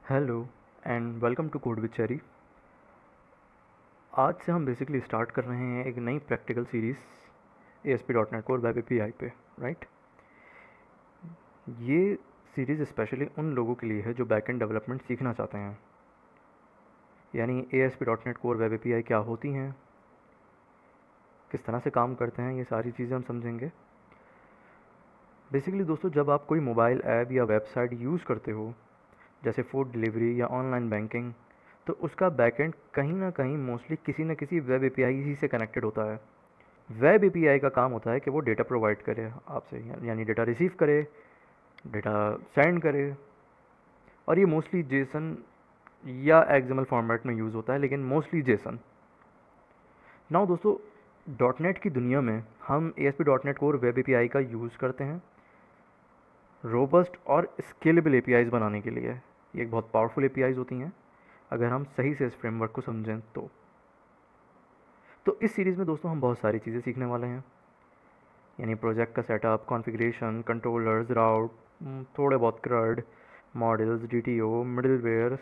Hello and welcome to code with Cherry. आज से हम बेसिकली स्टार्ट कर रहे हैं एक नई practical series ASP.NET core web API पे, राइट। ये सीरीज़ स्पेशली उन लोगों के लिए है जो बैकएंड डेवलपमेंट सीखना चाहते हैं, यानी ASP.NET कोर वेब API क्या होती हैं, किस तरह से काम करते हैं, ये सारी चीज़ें हम समझेंगे। बेसिकली दोस्तों, जब आप कोई मोबाइल ऐप या वेबसाइट यूज़ करते हो, जैसे फूड डिलीवरी या ऑनलाइन बैंकिंग, तो उसका बैकएंड कहीं ना कहीं मोस्टली किसी न किसी वेब एपीआई ही से कनेक्टेड होता है। वेब एपीआई का काम होता है कि वो डेटा प्रोवाइड करे आपसे, यानी डेटा रिसीव करे, डेटा सेंड करे, और ये मोस्टली जेसन या एक्सएमएल फॉर्मेट में यूज़ होता है, लेकिन मोस्टली जेसन। नाउ दोस्तों, डॉट नेट की दुनिया में हम ASP.NET कोर वेब एपीआई का यूज़ करते हैं रोबस्ट और स्केलेबल एपीआईज़ बनाने के लिए। ये एक बहुत पावरफुल एपीआईज़ होती हैं अगर हम सही से इस फ्रेमवर्क को समझें तो इस सीरीज़ में दोस्तों हम बहुत सारी चीज़ें सीखने वाले हैं, यानी प्रोजेक्ट का सेटअप, कॉन्फ़िगरेशन, कंट्रोलर्स, राउट, थोड़े बहुत क्रड, models, DTO, middleware,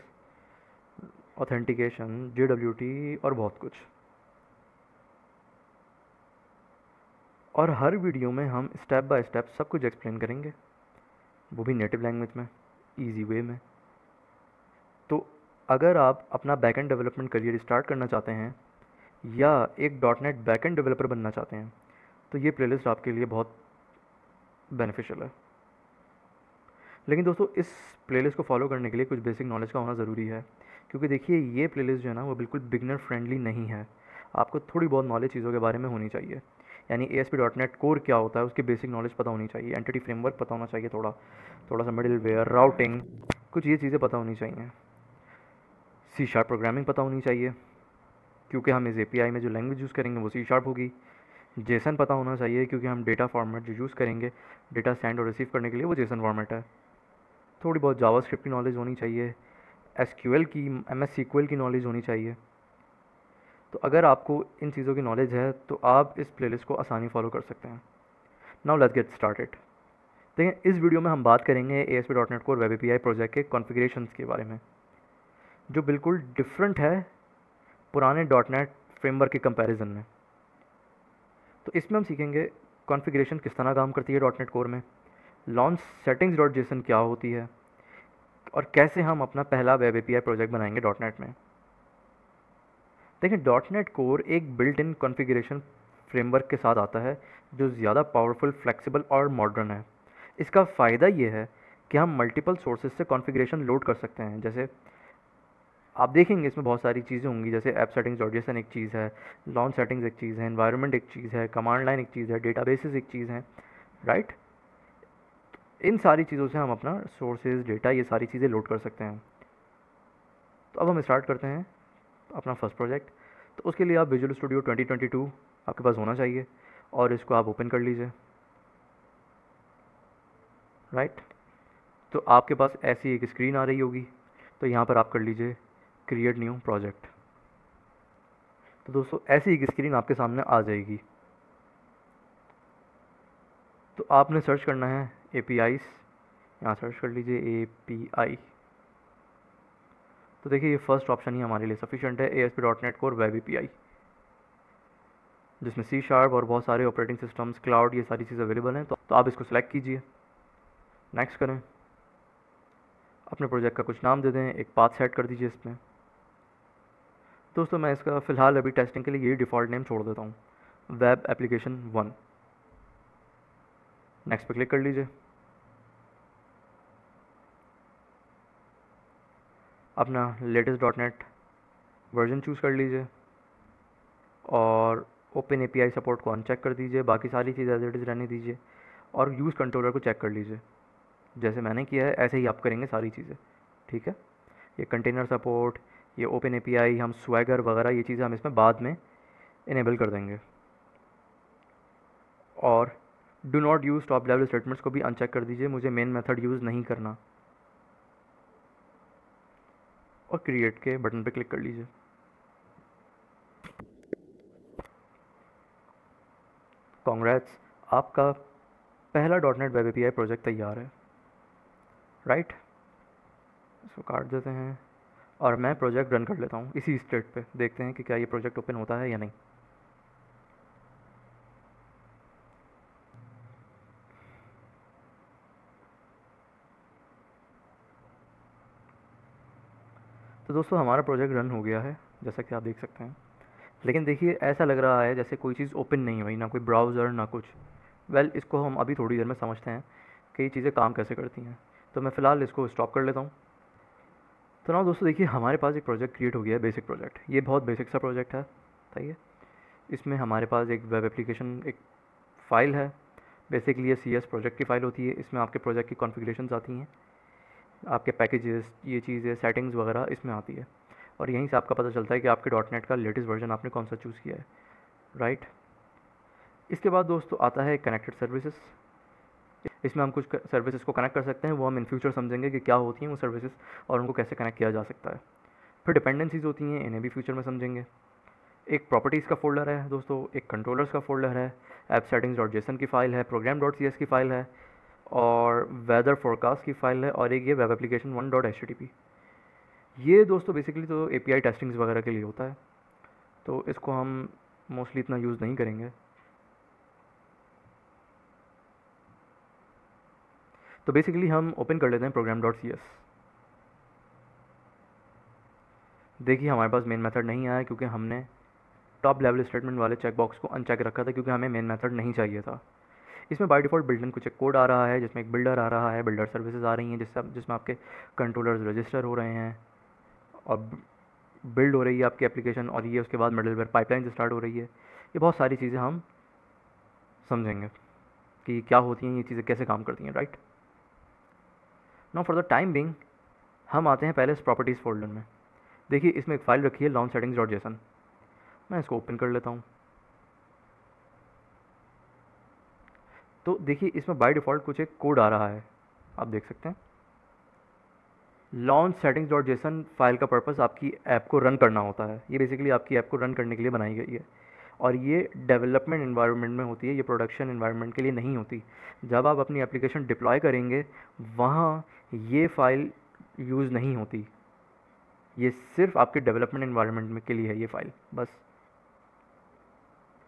authentication, JWT और बहुत कुछ। और हर वीडियो में हम स्टेप बाय स्टेप सब कुछ एक्सप्लेन करेंगे, वो भी नेटिव लैंग्वेज में, ईजी वे में। तो अगर आप अपना बैकएंड डेवलपमेंट करियर स्टार्ट करना चाहते हैं या एक डॉट नेट बैकएंड डेवलपर बनना चाहते हैं, तो ये प्लेलिस्ट आपके लिए बहुत बेनिफिशियल है। लेकिन दोस्तों, इस प्लेलिस्ट को फॉलो करने के लिए कुछ बेसिक नॉलेज का होना ज़रूरी है, क्योंकि देखिए ये प्लेलिस्ट जो है ना, वो बिल्कुल बिगनर फ्रेंडली नहीं है। आपको थोड़ी बहुत नॉलेज चीज़ों के बारे में होनी चाहिए, यानी ASP.NET कोर क्या होता है उसकी बेसिक नॉलेज पता होनी चाहिए, एंटिटी फ्रेमवर्क पता होना चाहिए, थोड़ा थोड़ा सा मिडिल वेयर, राउटिंग, कुछ ये चीज़ें पता होनी चाहिए। C# प्रोग्रामिंग पता होनी चाहिए, क्योंकि हम इस API में जो लैंग्वेज यूज़ करेंगे वो C# होगी। जेसन पता होना चाहिए, क्योंकि हम डेटा फॉर्मेट जो यूज़ करेंगे डेटा सेंड और रिसीव करने के लिए वो जेसन फॉर्मेट है। थोड़ी बहुत जावास्क्रिप्ट की नॉलेज होनी चाहिए, SQL की, MS SQL की नॉलेज होनी चाहिए। तो अगर आपको इन चीज़ों की नॉलेज है तो आप इस प्लेलिस्ट को आसानी फॉलो कर सकते हैं। Now let's get started. देखिए, इस वीडियो में हम बात करेंगे ASP.NET core web API project के कॉन्फ़िगरेशंस के बारे में, जो बिल्कुल डिफरेंट है पुराने डॉट नेट फ्रेमवर्क के कंपैरिजन में। तो इसमें हम सीखेंगे कॉन्फ़िगरेशन किस तरह काम करती है डॉट नेट कोर में, लॉन्च सेटिंग्स डॉट जेसन क्या होती है, और कैसे हम अपना पहला वेब एपीआई प्रोजेक्ट बनाएंगे डॉट नेट में। देखिए, डॉट नेट कोर एक बिल्ट इन कॉन्फ़िगरेशन फ्रेमवर्क के साथ आता है जो ज़्यादा पावरफुल, फ्लेक्सिबल और मॉडर्न है। इसका फ़ायदा ये है कि हम मल्टीपल सोर्सेज से कॉन्फ़िगरेशन लोड कर सकते हैं। जैसे आप देखेंगे इसमें बहुत सारी चीज़ें होंगी, जैसे ऐप सेटिंग्स डॉट जेसन एक चीज़ है, लॉन्च सेटिंग्स एक चीज़ है, एनवायरनमेंट एक चीज़ है, कमांड लाइन एक चीज़ है, डेटाबेसेस एक चीज़ है, राइट। इन सारी चीज़ों से हम अपना सोर्सेज, डेटा, ये सारी चीज़ें लोड कर सकते हैं। तो अब हम स्टार्ट करते हैं अपना फर्स्ट प्रोजेक्ट। तो उसके लिए आप विजुअल स्टूडियो 2022 आपके पास होना चाहिए, और इसको आप ओपन कर लीजिए, राइट। तो आपके पास ऐसी एक स्क्रीन आ रही होगी, तो यहाँ पर आप कर लीजिए क्रिएट न्यू प्रोजेक्ट। तो दोस्तों, ऐसी एक स्क्रीन आपके सामने आ जाएगी। तो आपने सर्च करना है APIs, यहाँ सर्च कर लीजिए API। तो देखिए, ये फर्स्ट ऑप्शन ही हमारे लिए सफिशिएंट है, ASP.NET कोर वेब API, जिसमें C# और बहुत सारे ऑपरेटिंग सिस्टम्स, क्लाउड, ये सारी चीज़ अवेलेबल हैं। तो आप इसको सेलेक्ट कीजिए, नेक्स्ट करें, अपने प्रोजेक्ट का कुछ नाम दे दें, एक पाथ सेट कर दीजिए इसमें। दोस्तों, मैं इसका फ़िलहाल अभी टेस्टिंग के लिए यही डिफ़ॉल्ट नेम छोड़ देता हूँ, वेब एप्लीकेशन 1। नेक्स्ट पे क्लिक कर लीजिए, अपना लेटेस्ट .NET वर्जन चूज़ कर लीजिए, और ओपन API सपोर्ट को अनचेक कर दीजिए, बाकी सारी चीज़ें एज इट इज़ रहने दीजिए, और यूज़ कंट्रोलर को चेक कर लीजिए। जैसे मैंने किया है ऐसे ही आप करेंगे सारी चीज़ें, ठीक है। ये कंटेनर सपोर्ट, ये ओपन API, हम स्वैगर वगैरह, ये चीज़ें हम इसमें बाद में इनेबल कर देंगे। और do not use top level statements को भी अनचेक कर दीजिए, मुझे मेन मेथड यूज़ नहीं करना, और क्रिएट के बटन पे क्लिक कर लीजिए। कॉन्ग्रेट्स, आपका पहला .NET वेब API प्रोजेक्ट तैयार है, राइट। इसको काट देते हैं और मैं प्रोजेक्ट रन कर लेता हूँ इसी स्टेट पे। देखते हैं कि क्या ये प्रोजेक्ट ओपन होता है या नहीं। तो दोस्तों हमारा प्रोजेक्ट रन हो गया है जैसा कि आप देख सकते हैं, लेकिन देखिए ऐसा लग रहा है जैसे कोई चीज़ ओपन नहीं हुई, ना कोई ब्राउज़र ना कुछ। इसको हम अभी थोड़ी देर में समझते हैं कि ये चीज़ें काम कैसे करती हैं। तो मैं फ़िलहाल इसको स्टॉप कर लेता हूँ। तो ना दोस्तों देखिए हमारे पास एक प्रोजेक्ट क्रिएट हो गया है, बेसिक प्रोजेक्ट। ये बहुत बेसिक सा प्रोजेक्ट है, सही है। इसमें हमारे पास एक वेब एप्लीकेशन एक फ़ाइल है। बेसिकली ये CS प्रोजेक्ट की फ़ाइल होती है। इसमें आपके प्रोजेक्ट की कॉन्फ़िगरेशंस आती हैं, आपके पैकेजेस, ये चीज़ें, सेटिंग्स वगैरह इसमें आती है। और यहीं से आपका पता चलता है कि आपके .NET का लेटेस्ट वर्जन आपने कौन सा चूज़ किया है, राइट। इसके बाद दोस्तों आता है कनेक्टेड सर्विसेज। इसमें हम कुछ सर्विसेज को कनेक्ट कर सकते हैं, वो हम इन फ्यूचर समझेंगे कि क्या होती हैं वो सर्विसेज और उनको कैसे कनेक्ट किया जा सकता है। फिर डिपेंडेंसीज होती हैं, इन्हें भी फ्यूचर में समझेंगे। एक प्रॉपर्टीज़ का फ़ोल्डर है दोस्तों, एक कंट्रोलर्स का फ़ोल्डर है, ऐप सेटिंग्स .json की फ़ाइल है, program.cs की फ़ाइल है, और वेदर फोरकास्ट की फ़ाइल है, और एक ये वेब एप्लीकेशन 1.htp। ये दोस्तों बेसिकली तो API टेस्टिंग्स वगैरह के लिए होता है, तो इसको हम मोस्टली इतना यूज़ नहीं करेंगे। तो बेसिकली हम ओपन कर लेते हैं program.cs। देखिए हमारे पास मेन मेथड नहीं आया क्योंकि हमने टॉप लेवल स्टेटमेंट वाले चेक बॉक्स को अनचेक रखा था, क्योंकि हमें मेन मेथड नहीं चाहिए था। इसमें बाय डिफ़ॉल्ट बिल्ट इन कुछ एक कोड आ रहा है, जिसमें एक बिल्डर आ रहा है, बिल्डर सर्विसेज आ रही हैं, जिसमें आपके कंट्रोलर्स रजिस्टर हो रहे हैं और बिल्ड हो रही है आपकी एप्लीकेशन, और ये उसके बाद मिडलवेयर पाइपलाइन स्टार्ट हो रही है। ये बहुत सारी चीज़ें हम समझेंगे कि क्या होती हैं, ये चीज़ें कैसे काम करती हैं, right. Now for the time being हम आते हैं पहले इस प्रॉपर्टीज़ फोल्डर में। देखिए इसमें एक फ़ाइल रखी है launchsettings.json। मैं इसको ओपन कर लेता हूँ। तो देखिए इसमें बाय डिफ़ॉल्ट कुछ एक कोड आ रहा है, आप देख सकते हैं। launchsettings.json फाइल का पर्पस आपकी ऐप को रन करना होता है। ये बेसिकली आपकी ऐप को रन करने के लिए बनाई गई है, और ये डेवलपमेंट इन्वायरमेंट में होती है, ये प्रोडक्शन इन्वायरमेंट के लिए नहीं होती। जब आप अपनी एप्लीकेशन डिप्लॉय करेंगे वहाँ ये फ़ाइल यूज़ नहीं होती, ये सिर्फ आपके डेवलपमेंट इन्वायरमेंट में के लिए है ये फ़ाइल, बस।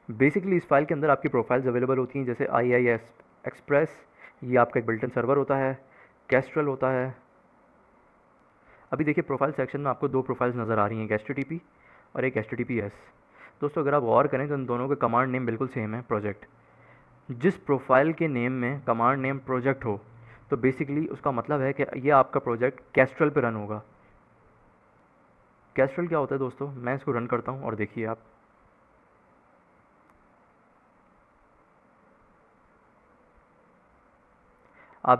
बेसिकली इस फाइल के अंदर आपकी प्रोफाइल्स अवेलेबल होती हैं, जैसे IIS एक्सप्रेस, ये आपका एक बिल्ट-इन सर्वर होता है, कैस्ट्रल होता है। अभी देखिए प्रोफाइल सेक्शन में आपको दो प्रोफाइल्स नज़र आ रही हैं, एक HTTP और एक HTTPS। दोस्तों अगर आप गौर करें तो इन दोनों के कमांड नेम बिल्कुल सेम है, प्रोजेक्ट। जिस प्रोफाइल के नेम में कमांड नेम प्रोजेक्ट हो, तो बेसिकली उसका मतलब है कि ये आपका प्रोजेक्ट कैस्ट्रल पे रन होगा। कैस्ट्रल क्या होता है दोस्तों, मैं इसको रन करता हूँ और देखिए आप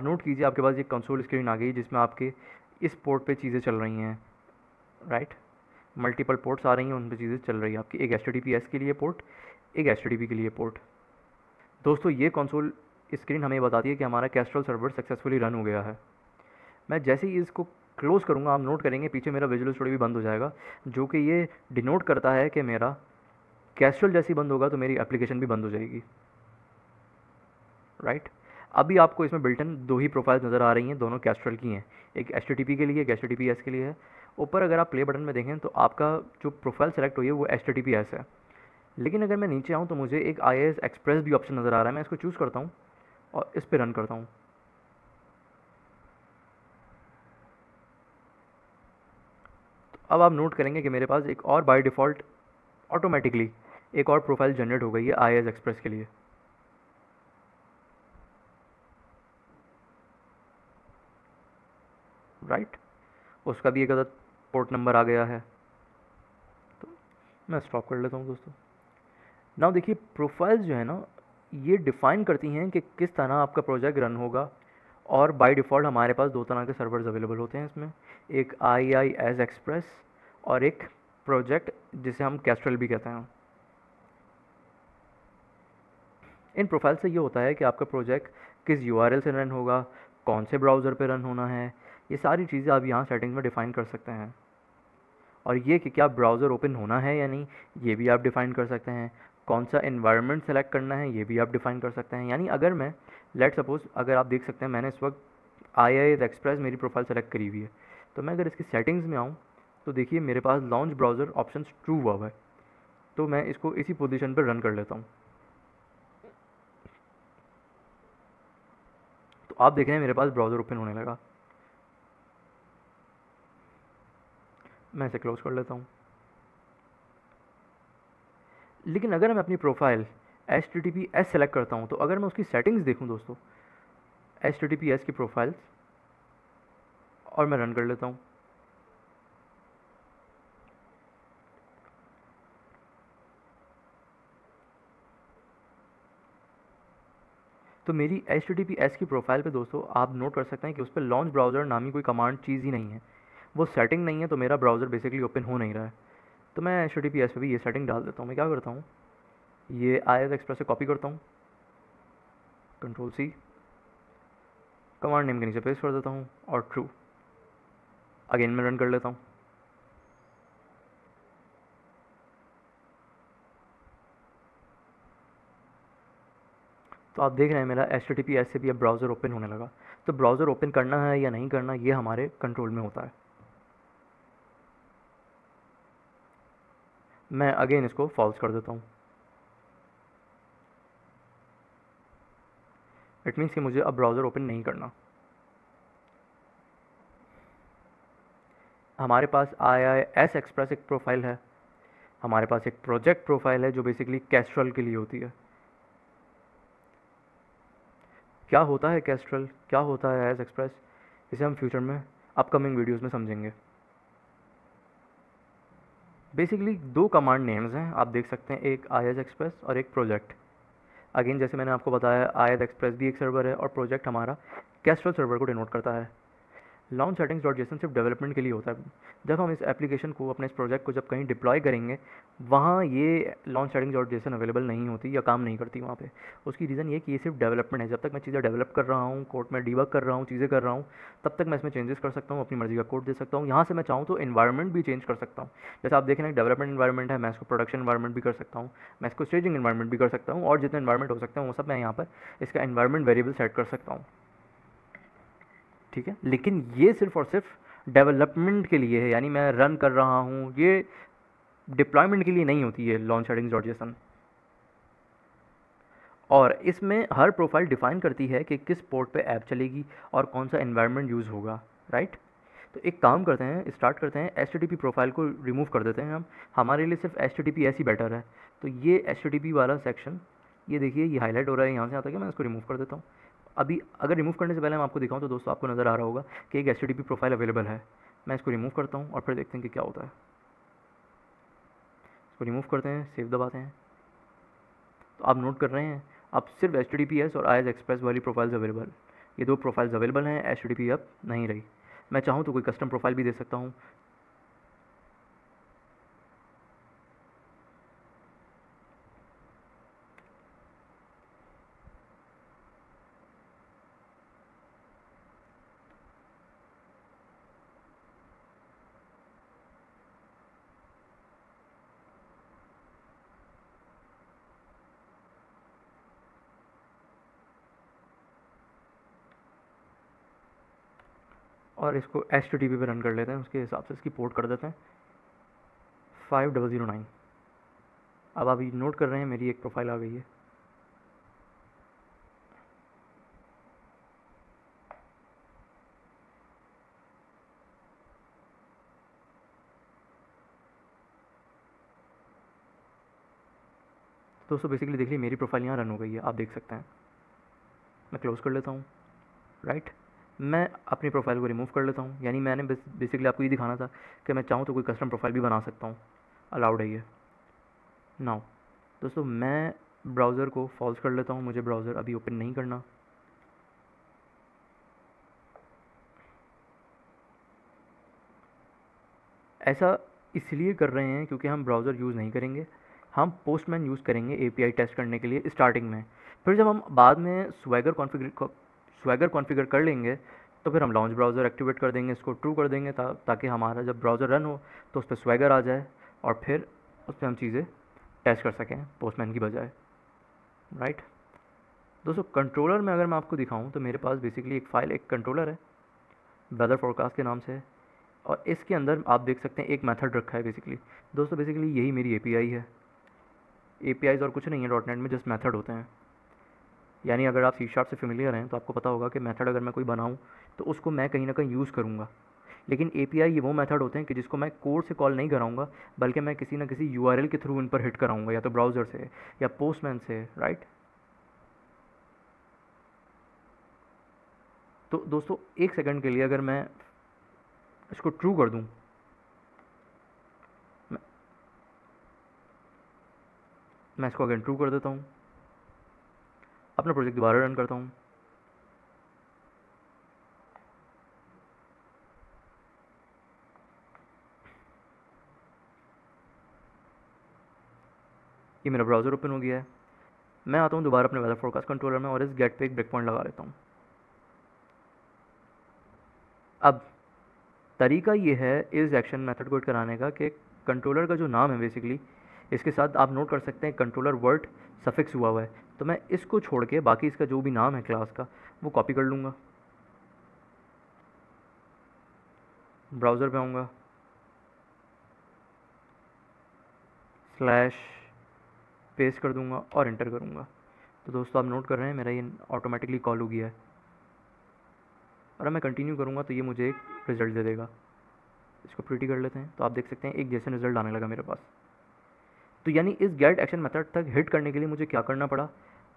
नोट कीजिए आपके पास ये कंसोल स्क्रीन आ गई, जिसमें आपके इस पोर्ट पे चीज़ें चल रही हैं, राइट। मल्टीपल पोर्ट्स आ रही हैं, उन पे चीज़ें चल रही है आपकी, एक HTTPS के लिए पोर्ट, एक HTTP के लिए पोर्ट। दोस्तों ये कंसोल स्क्रीन हमें बताती है कि हमारा कैस्ट्रल सर्वर सक्सेसफुली रन हो गया है। मैं जैसे ही इसको क्लोज़ करूँगा, आप नोट करेंगे पीछे मेरा विजुअल स्टूडियो भी बंद हो जाएगा, जो कि ये डिनोट करता है कि मेरा कैस्ट्रल जैसे ही बंद होगा तो मेरी एप्लीकेशन भी बंद हो जाएगी, राइट। अभी आपको इसमें बिल्टन दो ही प्रोफाइल्स नज़र आ रही हैं, दोनों कैस्ट्रल की हैं, एक HTTP के लिए, एक HTTPS के लिए है। ऊपर अगर आप प्ले बटन में देखें तो आपका जो प्रोफाइल सेलेक्ट हुई है वो HTTPS है, लेकिन अगर मैं नीचे आऊँ तो मुझे एक IIS एक्सप्रेस भी ऑप्शन नज़र आ रहा है। मैं इसको चूज़ करता हूँ और इस पर रन करता हूँ। तो अब आप नोट करेंगे कि मेरे पास एक और बाय डिफ़ॉल्ट ऑटोमेटिकली एक और प्रोफाइल जनरेट हो गई है IIS एक्सप्रेस के लिए, राइट। उसका भी एक अदर पोर्ट नंबर आ गया है। तो मैं स्टॉप कर लेता हूँ दोस्तों। नाउ देखिए प्रोफाइल्स जो है ना, ये डिफ़ाइन करती हैं कि किस तरह आपका प्रोजेक्ट रन होगा, और बाय डिफ़ॉल्ट हमारे पास दो तरह के सर्वर्स अवेलेबल होते हैं इसमें, एक IIS एक्सप्रेस और एक प्रोजेक्ट जिसे हम कैस्ट्रल भी कहते हैं। इन प्रोफाइल से ये होता है कि आपका प्रोजेक्ट किस URL से रन होगा, कौन से ब्राउज़र पे रन होना है, ये सारी चीज़ें आप यहाँ सेटिंग्स में डिफ़ाइन कर सकते हैं। और ये कि क्या ब्राउज़र ओपन होना है या नहीं, ये भी आप डिफ़ाइन कर सकते हैं। कौन सा एनवायरनमेंट सेलेक्ट करना है, ये भी आप डिफ़ाइन कर सकते हैं। यानी अगर मैं लेट सपोज़, अगर आप देख सकते हैं मैंने इस वक्त IIS एक्सप्रेस मेरी प्रोफाइल सेलेक्ट करी हुई है, तो मैं अगर इसकी सेटिंग्स में आऊँ तो देखिए मेरे पास लॉन्च ब्राउज़र ऑप्शन ट्रू हुआ है, तो मैं इसको इसी पोजीशन पर रन कर लेता हूँ। तो आप देख रहे हैं मेरे पास ब्राउज़र ओपन होने लगा। मैं इसे क्लोज कर लेता हूँ। लेकिन अगर मैं अपनी प्रोफाइल HTTPS सेलेक्ट करता हूँ, तो अगर मैं उसकी सेटिंग्स देखूँ दोस्तों, HTTPS की प्रोफाइल्स, और मैं रन कर लेता हूँ, तो मेरी HTTPS की प्रोफाइल पे दोस्तों आप नोट कर सकते हैं कि उस पर लॉन्च ब्राउज़र नामी कोई कमांड चीज़ ही नहीं है, वो सेटिंग नहीं है, तो मेरा ब्राउज़र बेसिकली ओपन हो नहीं रहा है। तो मैं HTTPS पे भी ये सेटिंग डाल देता हूँ। मैं क्या करता हूँ, ये IIS एक्सप्रेस से कॉपी करता हूँ, Ctrl+C, कमांड नेम के नीचे पेस्ट कर देता हूँ और ट्रू। अगेन मैं रन कर लेता हूँ। तो आप देख रहे हैं मेरा HTTPS से भी अब ब्राउज़र ओपन होने लगा। तो ब्राउज़र ओपन करना है या नहीं करना, ये हमारे कंट्रोल में होता है। मैं अगेन इसको फॉल्स कर देता हूँ। इट मीन्स कि मुझे अब ब्राउज़र ओपन नहीं करना। हमारे पास IIS एक्सप्रेस एक प्रोफाइल है, हमारे पास एक प्रोजेक्ट प्रोफाइल है जो बेसिकली कैस्ट्रल के लिए होती है। क्या होता है कैस्ट्रल, क्या होता है IIS एक्सप्रेस, इसे हम फ्यूचर में अपकमिंग वीडियोस में समझेंगे। बेसिकली दो कमांड नेम्स हैं, आप देख सकते हैं, एक IIS एक्सप्रेस और एक प्रोजेक्ट। अगेन जैसे मैंने आपको बताया, IIS एक्सप्रेस भी एक सर्वर है और प्रोजेक्ट हमारा कैस्ट्रल सर्वर को डिनोट करता है। लॉन्च सेटिंग्स डॉट जेसन सिर्फ डेवलपमेंट के लिए होता है। जब हम इस एप्लीकेशन को, अपने इस प्रोजेक्ट को जब कहीं डिप्लॉय करेंगे, वहाँ ये launch settings dot JSON available नहीं होती या काम नहीं करती वहाँ पे। उसकी रीज़न ये कि ये सिर्फ डेवलपमेंट है। जब तक मैं चीज़ें डेवलप कर रहा हूँ, कोड में डिबग कर रहा हूँ, चीज़ें कर रहा हूँ, तब तक मैं इसमें चेंजेस कर सकता हूँ, अपनी मर्जी का कोड दे सकता हूँ। यहाँ से मैं चाहूँ तो इन्वायरमेंट भी चेंज कर सकता हूँ। जैसे आप देख रहे हैं डेवलपमेंट इन्वायरमेंट है, मैं इसको प्रोडक्शन इन्वायरमेंट भी कर सकता हूँ, मैं इसको स्टेजिंग इन्वायरमेंट भी कर सकता हूँ, और जितने इन्वायरमेंट हो सकते हैं वो सब मैं यहाँ पर इसका इन्वायरमेंट वेरिएबल सेट कर सकता हूँ। ठीक है, लेकिन ये सिर्फ और सिर्फ डेवलपमेंट के लिए है, यानी मैं रन कर रहा हूँ, ये डिप्लॉयमेंट के लिए नहीं होती है लॉन्च सेटिंग्स डॉट जेसन। और इसमें हर प्रोफाइल डिफाइन करती है कि किस पोर्ट पे ऐप चलेगी और कौन सा एनवायरनमेंट यूज़ होगा, राइट। तो एक काम करते हैं, स्टार्ट करते हैं, HTTP प्रोफाइल को रिमूव कर देते हैं हम, हमारे लिए सिर्फ HTTPS ही बेटर है। तो ये HTTP वाला सेक्शन, ये देखिए ये हाईलाइट हो रहा है, यहाँ से आता है, मैं इसको रिमूव कर देता हूँ। अभी अगर रिमूव करने से पहले मैं आपको दिखाऊं तो दोस्तों आपको नज़र आ रहा होगा कि एक HTTP प्रोफाइल अवेलेबल है। मैं इसको रिमूव करता हूँ और फिर देखते हैं कि क्या होता है। इसको रिमूव करते हैं, सेव दबाते हैं, तो आप नोट कर रहे हैं अब सिर्फ HTTPS और IIS एक्सप्रेस वाली प्रोफाइल्स अवेलेबल, ये दो प्रोफाइल्स अवेलेबल हैं, HTTP अब नहीं रही। मैं चाहूँ तो कोई कस्टम प्रोफाइल भी दे सकता हूँ। और इसको HTTP पे रन कर लेते हैं, उसके हिसाब से इसकी पोर्ट कर देते हैं 5009। अब आप नोट कर रहे हैं मेरी एक प्रोफाइल आ गई है। दोस्तों बेसिकली देख लीजिए मेरी प्रोफाइल यहाँ रन हो गई है, आप देख सकते हैं। मैं क्लोज़ कर लेता हूँ, राइट। मैं अपनी प्रोफाइल को रिमूव कर लेता हूँ, यानी मैंने बेसिकली आपको ये दिखाना था कि मैं चाहूँ तो कोई कस्टम प्रोफाइल भी बना सकता हूँ, अलाउड है ये। नाउ दोस्तों मैं ब्राउज़र को फॉल्स कर लेता हूँ, मुझे ब्राउज़र अभी ओपन नहीं करना। ऐसा इसलिए कर रहे हैं क्योंकि हम ब्राउज़र यूज़ नहीं करेंगे, हम पोस्टमैन यूज़ करेंगे API टेस्ट करने के लिए स्टार्टिंग में। फिर जब हम बाद में स्वैगर कॉन्फ़िगर कर लेंगे तो फिर हम लॉन्च ब्राउज़र एक्टिवेट कर देंगे, इसको ट्रू कर देंगे ताकि हमारा जब ब्राउज़र रन हो तो उस पर स्वैगर आ जाए और फिर उस पर हम चीज़ें टेस्ट कर सकें पोस्टमैन की बजाय, राइट। दोस्तों कंट्रोलर में अगर मैं आपको दिखाऊं तो मेरे पास बेसिकली एक फ़ाइल, एक कंट्रोलर है, वेदर फोरकास्ट के नाम से। और इसके अंदर आप देख सकते हैं एक मेथड रखा है बेसिकली। दोस्तों बेसिकली यही मेरी एपीआई है। एपीआईज और कुछ नहीं है डॉट नेट में, जस्ट मेथड होते हैं। यानी अगर आप सी शार्प से फेमिलियर हैं तो आपको पता होगा कि मेथड अगर मैं कोई बनाऊँ तो उसको मैं कहीं ना कहीं यूज़ करूँगा। लेकिन एपीआई ये वो मेथड होते हैं कि जिसको मैं कोड से कॉल नहीं कराऊंगा, बल्कि मैं किसी ना किसी यूआरएल के थ्रू इन पर हिट कराऊंगा, या तो ब्राउज़र से या पोस्टमैन से, राइट। तो दोस्तों एक सेकंड के लिए अगर मैं इसको ट्रू कर दूं, मैं, मैं इसको अगेन ट्रू कर देता हूं, अपना प्रोजेक्ट दोबारा रन करता हूं। ये मेरा ब्राउज़र ओपन हो गया है। मैं आता हूँ दोबारा अपने वेदर फोरकास्ट कंट्रोलर में और इस गेट पे एक ब्रेक पॉइंट लगा लेता हूँ। अब तरीका ये है इस एक्शन मेथड को हिट कराने का कि कंट्रोलर का जो नाम है बेसिकली, इसके साथ आप नोट कर सकते हैं कंट्रोलर वर्ड सफिक्स हुआ हुआ है। तो मैं इसको छोड़ के बाकी इसका जो भी नाम है क्लास का वो कॉपी कर लूँगा, ब्राउज़र पे आऊँगा, स्लैश पेस्ट कर दूँगा और इंटर करूँगा। तो दोस्तों आप नोट कर रहे हैं मेरा ये ऑटोमेटिकली कॉल हो गया है, और अब मैं कंटिन्यू करूँगा तो ये मुझे एक रिज़ल्ट दे देगा। इसको प्रिटी कर लेते हैं तो आप देख सकते हैं एक जैसे रिज़ल्ट आने लगा मेरे पास। तो यानी इस गेट एक्शन मेथड तक हिट करने के लिए मुझे क्या करना पड़ा,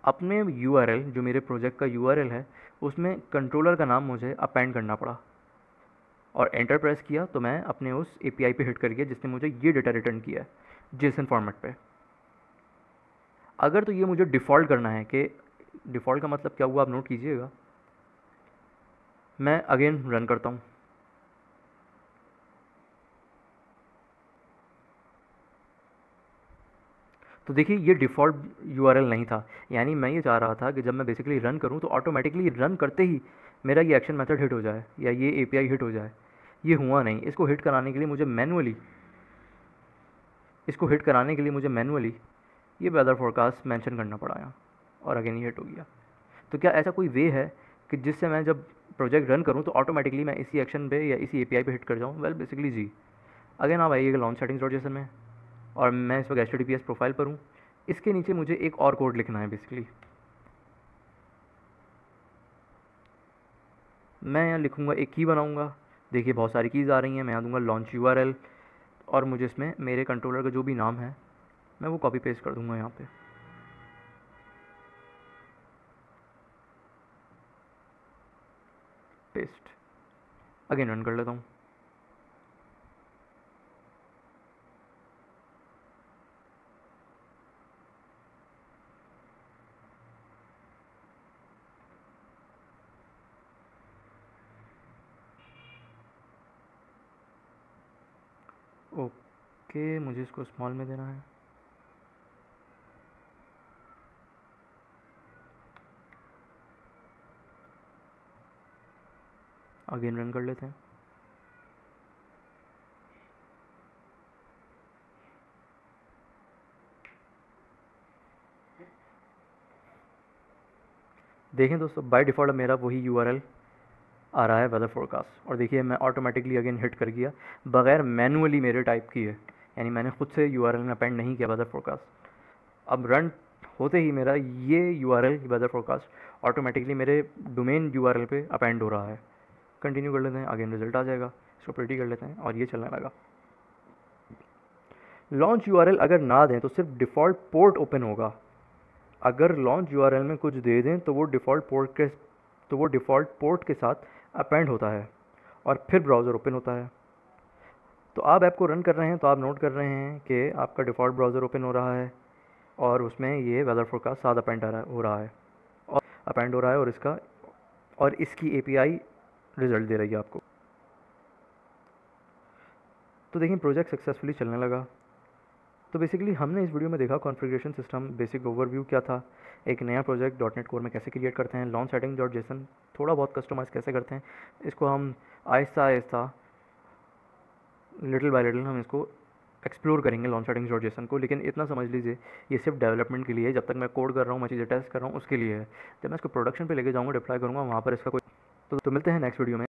अपने यूआरएल जो मेरे प्रोजेक्ट का यूआरएल है उसमें कंट्रोलर का नाम मुझे अपेंड करना पड़ा, और एंटर प्रेस किया तो मैं अपने उस एपीआई पे हिट कर गया जिसने मुझे ये डेटा रिटर्न किया है जेसन फॉर्मेट पे। अगर तो ये मुझे डिफ़ॉल्ट करना है, कि डिफ़ॉल्ट का मतलब क्या हुआ आप नोट कीजिएगा। मैं अगेन रन करता हूँ, तो देखिए ये डिफ़ॉल्ट यूआरएल नहीं था। यानी मैं ये चाह रहा था कि जब मैं बेसिकली रन करूँ तो ऑटोमेटिकली रन करते ही मेरा ये एक्शन मेथड हिट हो जाए या ये एपीआई हिट हो जाए। ये हुआ नहीं। इसको हिट कराने के लिए मुझे मैनुअली ये वेदर फोरकास्ट मेंशन करना पड़ा यहाँ, और अगेन ये हिट हो गया। तो क्या ऐसा कोई वे है कि जिससे मैं जब प्रोजेक्ट रन करूँ तो ऑटोमेटिकली मैं इसी एक्शन पे या इसी एपीआई पे हिट कर जाऊँ? वेल बेसिकली जी। अगेन आप आइएगा लॉन्च सेटिंग्स डॉट जेसन में, और मैं इस वक्त HTTPS प्रोफाइल पर हूँ। इसके नीचे मुझे एक और कोड लिखना है बेसिकली। मैं यहाँ लिखूँगा, एक की बनाऊँगा। देखिए बहुत सारी कीज़ आ रही हैं। मैं यहाँ दूँगा लॉन्च यूआरएल, और मुझे इसमें मेरे कंट्रोलर का जो भी नाम है मैं वो कॉपी पेस्ट कर दूँगा यहाँ पे। पेस्ट, अगेन रन कर लेता हूँ। ओके, मुझे इसको स्मॉल में देना है। अगेन रन कर लेते हैं। देखें दोस्तों बाय डिफ़ॉल्ट मेरा वही यूआरएल आ रहा है वेदर फोरकास्ट, और देखिए मैं ऑटोमेटिकली अगेन हिट कर गया बगैर मैनुअली मेरे टाइप किए। यानी मैंने खुद से यूआरएल में अपेंड नहीं किया वेदर फोरकास्ट। अब रन होते ही मेरा ये यूआरएल वेदर फोरकास्ट ऑटोमेटिकली मेरे डोमेन यूआरएल पे अपेंड हो रहा है। कंटिन्यू कर लेते हैं, अगेन रिजल्ट आ जाएगा। इसको प्रिटी कर लेते हैं और ये चलने लगा। लॉन्च यूआरएल अगर ना दें तो सिर्फ डिफ़ॉल्ट पोर्ट ओपन होगा। अगर लॉन्च यूआरएल में कुछ दे दें तो वो डिफ़ॉल्ट पोर्ट के साथ अपेंड होता है और फिर ब्राउज़र ओपन होता है। तो आप ऐप को रन कर रहे हैं तो आप नोट कर रहे हैं कि आपका डिफ़ॉल्ट ब्राउज़र ओपन हो रहा है और उसमें ये वेदर फोरकास्ट साथ अपेंड हो रहा है और इसकी एपीआई रिज़ल्ट दे रही है आपको। तो देखिए प्रोजेक्ट सक्सेसफुली चलने लगा। तो बेसिकली हमने इस वीडियो में देखा कॉन्फ़िगरेशन सिस्टम बेसिक ओवरव्यू क्या था, एक नया प्रोजेक्ट डॉटनेट कोर में कैसे क्रिएट करते हैं, लॉन्च सेटिंग डॉट जेसन थोड़ा बहुत कस्टमाइज़ कैसे करते हैं। इसको हम Aahista Aahista little bye little हम इसको एक्सप्लोर करेंगे लॉन्च सेटिंग्स डॉट जेसन को। लेकिन इतना समझ लीजिए ये सिर्फ डेवलपमेंट के लिए है। जब तक मैं कोड कर रहा हूँ, मैं चीज़ें टेस्ट कर रहा हूँ, उसके लिए है। जब मैं इसको प्रोडक्शन पे लेके जाऊँगा, डिप्लॉय करूँगा, वहाँ पर इसका कोई तो मिलते हैं नेक्स्ट वीडियो में।